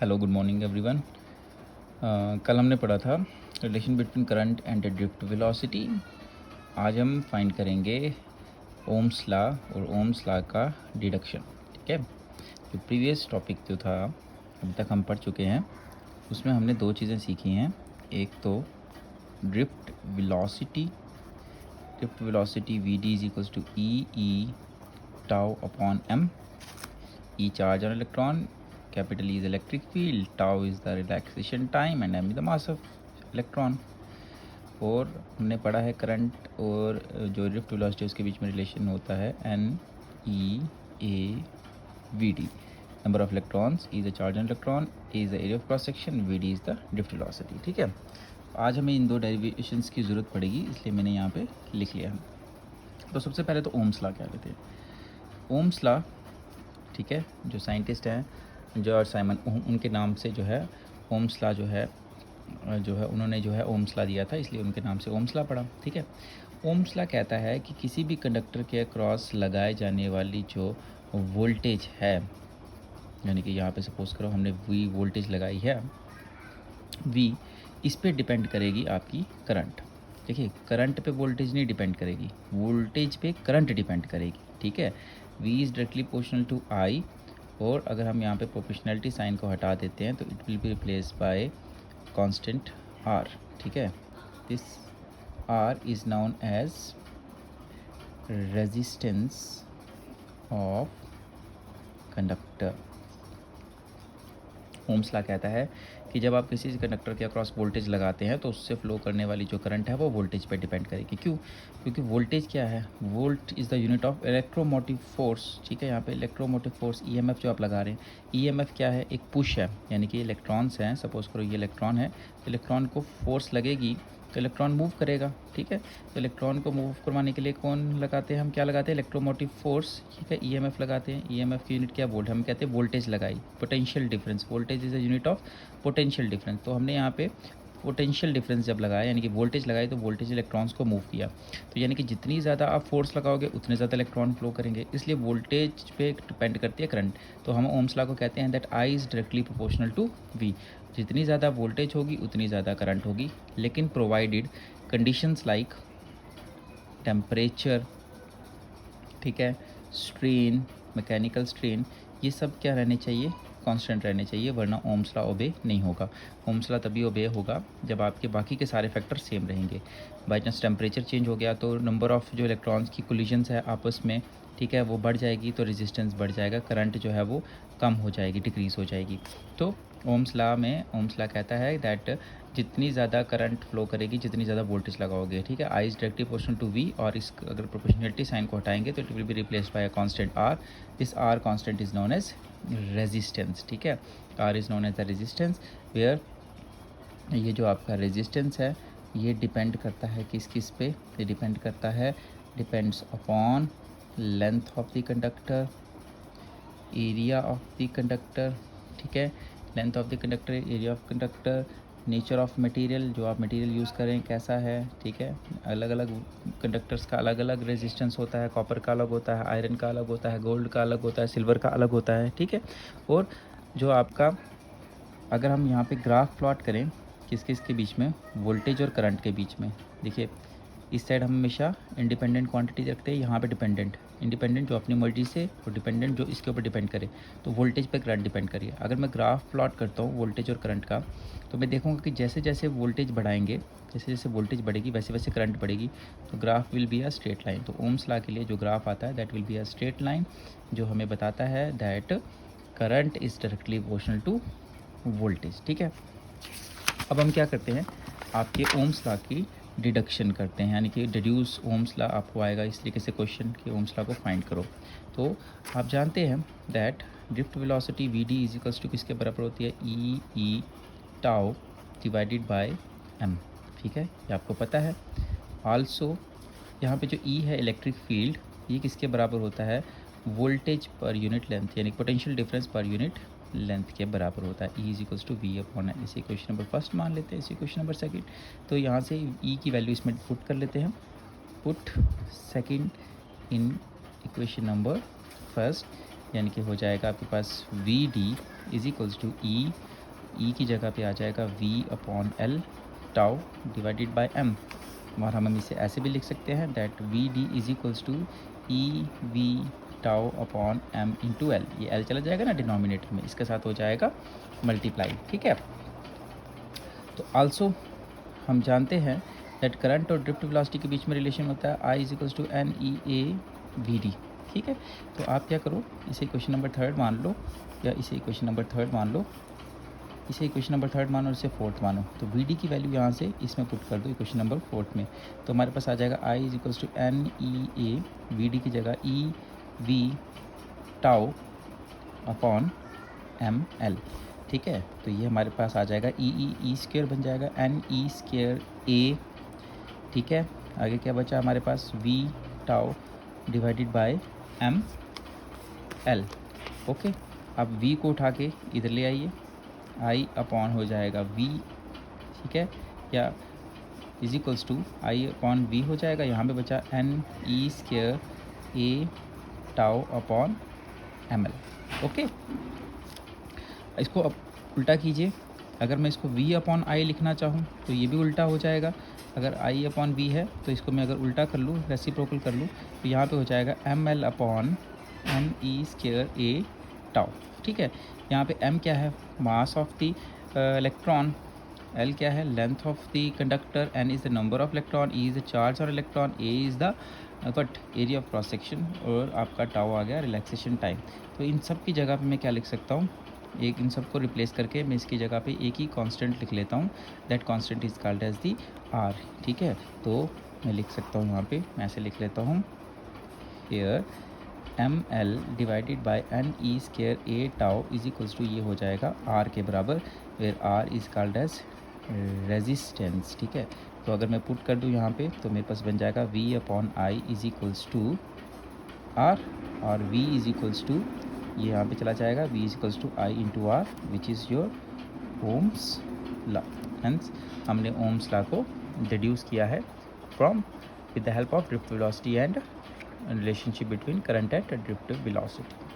Hello good morning everyone. कल हमने पढ़ा था relation between current and drift velocity. आज हम फाइंड करेंगे ओम्स लॉ और ओम्स लॉ का डिडक्शन। ठीक है, जो प्रीवियस टॉपिक जो था अभी तक हम पढ़ चुके हैं उसमें हमने दो चीज़ें सीखी हैं। एक तो drift velocity V D is equals to E tau upon M. E charge on electron, capital E is electric field, tau is the relaxation time and m is the mass of electron। और हमने पढ़ा है current और जो drift velocity उसके बीच में relation होता है n e a v d। Number of electrons E is the charge on electron, A is the area of cross section, V d is the drift velocity। ठीक है, आज हमें इन दो डेरिवेशंस की ज़रूरत पड़ेगी, इसलिए मैंने यहाँ पे लिख लिया है। तो सबसे पहले तो ओम्स लॉ क्या लेते हैं। ओम्स लॉ, ठीक है, जो साइंटिस्ट हैं जॉर्ज साइमन, उनके नाम से जो है ओम्स लॉ जो है उन्होंने जो है ओम्स लॉ दिया था, इसलिए उनके नाम से ओम्स लॉ पड़ा। ठीक है, ओम्स लॉ कहता है कि किसी भी कंडक्टर के अक्रॉस लगाए जाने वाली जो वोल्टेज है, यानी कि यहाँ पे सपोज करो हमने वी वोल्टेज लगाई है, वी इस पे डिपेंड करेगी आपकी करंट। देखिए, करंट पे वोल्टेज नहीं डिपेंड करेगी, वोल्टेज पे करंट डिपेंड करेगी। ठीक है, V is directly proportional to I, और अगर हम यहाँ पे प्रोपोर्शनलिटी साइन को हटा देते हैं तो it will be replace by constant R। ठीक है, this R is known as resistance of conductor. Ohm's law कहता है कि जब आप किसी कंडक्टर के अक्रॉस वोल्टेज लगाते हैं तो उससे फ्लो करने वाली जो करंट है वो वोल्टेज पे डिपेंड करेगी। क्यों? क्योंकि वोल्टेज क्या है, volt is the unit of electromotive force. ठीक है, यहाँ पे इलेक्ट्रोमोटिव फोर्स ईएमएफ जो आप लगा रहे हैं, ईएमएफ क्या है, एक पुश है, यानी कि इलेक्ट्रॉन्स हैं, सपोज करो ये इलेक्ट्रॉन है, इलेक्ट्रॉन को फोर्स लगेगी तो इलेक्ट्रॉन मूव करेगा। ठीक है, तो इलेक्ट्रॉन को मूव करवाने के लिए कौन लगाते हैं, हम क्या लगाते हैं, इलेक्ट्रोमोटिव फोर्स। ठीक है, ईएमएफ लगाते हैं, ईएमएफ की यूनिट क्या, वोल्ट, हम कहते हैं वोल्टेज लगाई, potential difference, voltage is a unit of potential difference. तो हमने यहाँ पे पोटेंशियल डिफरेंस जब लगाया, यानी कि वोल्टेज लगाई, तो वोल्टेज इलेक्ट्रॉन्स को मूव किया। तो यानी कि जितनी ज़्यादा आप फोर्स लगाओगे उतने ज़्यादा इलेक्ट्रॉन फ्लो करेंगे, इसलिए वोल्टेज पे डिपेंड करती है करंट। तो हम ओम्स लॉ को कहते हैं that I is directly proportional to V। जितनी ज़्यादा वोल्टेज होगी उतनी ज़्यादा करंट होगी, लेकिन प्रोवाइडेड कंडीशंस लाइक टेम्परेचर, ठीक है, स्ट्रेन, मैकेनिकल स्ट्रेन, ये सब क्या रहने चाहिए, कांस्टेंट रहने चाहिए, वरना ओम्स लॉ ओबे नहीं होगा। ओम्स लॉ तभी ओबे होगा जब आपके बाकी के सारे फैक्टर सेम रहेंगे। बाई चांस टेम्परेचर चेंज हो गया तो नंबर ऑफ़ जो इलेक्ट्रॉन्स की कोलिजन्स है आपस में, ठीक है, वो बढ़ जाएगी, तो रेजिस्टेंस बढ़ जाएगा, करंट जो है वो कम हो जाएगी, डिक्रीज़ हो जाएगी। तो ओम्स लॉ कहता है दैट जितनी ज़्यादा करंट फ्लो करेगी, जितनी ज़्यादा वोल्टेज लगाओगे, ठीक है, I is directly proportional to V, और इस अगर प्रोपोर्शनलिटी साइन को हटाएंगे तो it will be replaced by a constant R। This R constant is known as resistance. ठीक है, R is known as the resistance, where ये जो आपका रेजिस्टेंस है ये डिपेंड करता है किस पे, ये डिपेंड करता है, depends upon length of the conductor, area of the conductor, ठीक है, length of the conductor, area of conductor, nature of material, जो आप मटेरियल यूज़ करें कैसा है। ठीक है, अलग अलग कंडक्टर्स का अलग अलग रेजिस्टेंस होता है, कॉपर का अलग होता है, आयरन का अलग होता है, गोल्ड का अलग होता है, सिल्वर का अलग होता है। ठीक है, और जो आपका, अगर हम यहाँ पे ग्राफ प्लॉट करें किसके बीच में, वोल्टेज और करंट के बीच में, देखिए इस साइड हम हमेशा इंडिपेंडेंट क्वांटिटी रखते हैं, यहाँ पे इंडिपेंडेंट जो अपनी मर्जी से, और डिपेंडेंट जो इसके ऊपर डिपेंड करे, तो वोल्टेज पे करंट डिपेंड करिए। अगर मैं ग्राफ प्लॉट करता हूँ वोल्टेज और करंट का, तो मैं देखूँगा कि जैसे जैसे वोल्टेज बढ़ाएंगे, जैसे जैसे वोल्टेज बढ़ेगी वैसे वैसे करंट बढ़ेगी, तो graph will be a straight line. तो ओम्स लॉ के लिए जो ग्राफ आता है that will be a straight line, जो हमें बताता है that current is directly proportional to voltage. ठीक है, अब हम क्या करते हैं, आपके ओम्स लॉ की डिडक्शन करते हैं, यानी कि डिड्यूस ओम्स लॉ आपको आएगा इस तरीके से क्वेश्चन कि ओम्स लॉ को फाइंड करो। तो आप जानते हैं that drift velocity V D is equals to किसके बराबर होती है, E tau divided by M. ठीक है, ये आपको पता है। आल्सो यहाँ पे जो ई है इलेक्ट्रिक फील्ड, ये किसके बराबर होता है, वोल्टेज पर यूनिट लेंथ, यानी पोटेंशियल डिफरेंस पर यूनिट लेंथ के बराबर होता है। E is equals to V upon N. इसे क्वेश्चन नंबर फर्स्ट मान लेते हैं, इसे क्वेश्चन नंबर सेकंड। तो यहाँ से ई की वैल्यू इसमें पुट कर लेते हैं, put second in equation number first, यानी कि हो जाएगा आपके पास V D is equals to E E की जगह पे आ जाएगा V upon L tau divided by M, और हम इसे ऐसे भी लिख सकते हैं that V D is equals to E V tau upon M into L. ये एल चला जाएगा ना डिनोमिनेटर में, इसके साथ हो जाएगा मल्टीप्लाई, ठीक है। तो आल्सो हम जानते हैं दैट करंट और ड्रिफ्ट वेलोसिटी के बीच में रिलेशन होता है I is equals to N E A V D, ठीक है। तो आप क्या करो, इसे इक्वेशन नंबर 3 मान लो, या इसे इक्वेशन नंबर 3 मान लो, इसे इक्वेशन नंबर 3 मानो और इसे 4th मानो। तो वी डी की वैल्यू यहाँ से इसमें पुट कर दो इक्वेशन नंबर 4 में, तो हमारे पास आ जाएगा I is equals to N E A V D की जगह E V tau upon M L, ठीक है। तो ये हमारे पास आ जाएगा ई स्क्वेयर बन जाएगा एन ई स्क्वेयर ए, ठीक है। आगे क्या बचा हमारे पास, V tau divided by M L, okay. अब वी को उठा के इधर ले आइए, आई अपॉन हो जाएगा वी, ठीक है, या is equals to I upon V हो जाएगा। यहाँ पे बचा N E square A tau upon M L, okay. इसको अब उल्टा कीजिए, अगर मैं इसको v अपॉन आई लिखना चाहूँ तो ये भी उल्टा हो जाएगा। अगर i अपॉन वी है तो इसको मैं अगर उल्टा कर लूँ, रेसिप्रोकल कर लूँ, तो यहाँ पे हो जाएगा M L upon N E square A tau, ठीक है। यहाँ पे m क्या है, mass of the electron, l क्या है, length of the conductor, n is the number of electron, e is the charge on electron, a is the but area of cross section, और आपका टाउ आ गया relaxation time. तो इन सब की जगह पे मैं क्या लिख सकता हूँ, एक इन सबको रिप्लेस करके मैं इसकी जगह पे एक ही कांस्टेंट लिख लेता हूँ, that constant is called as the R, ठीक है। तो मैं लिख सकता हूँ यहाँ पे, मैं ऐसे लिख लेता हूँ, here M L divided by N E square A tau is equals to, ये हो जाएगा आर के बराबर, where R is called as resistance, ठीक है। तो अगर मैं पुट कर दूँ यहाँ पे तो मेरे पास बन जाएगा V upon I is equals to R, और वी इज इक्वल्स टू, ये यहाँ पे चला जाएगा, v is equals to I into R which is your Ohm's law. Hence हमने ओम्स लॉ को डिड्यूस किया है from with the help of drift velocity and relationship between current at drift velocity.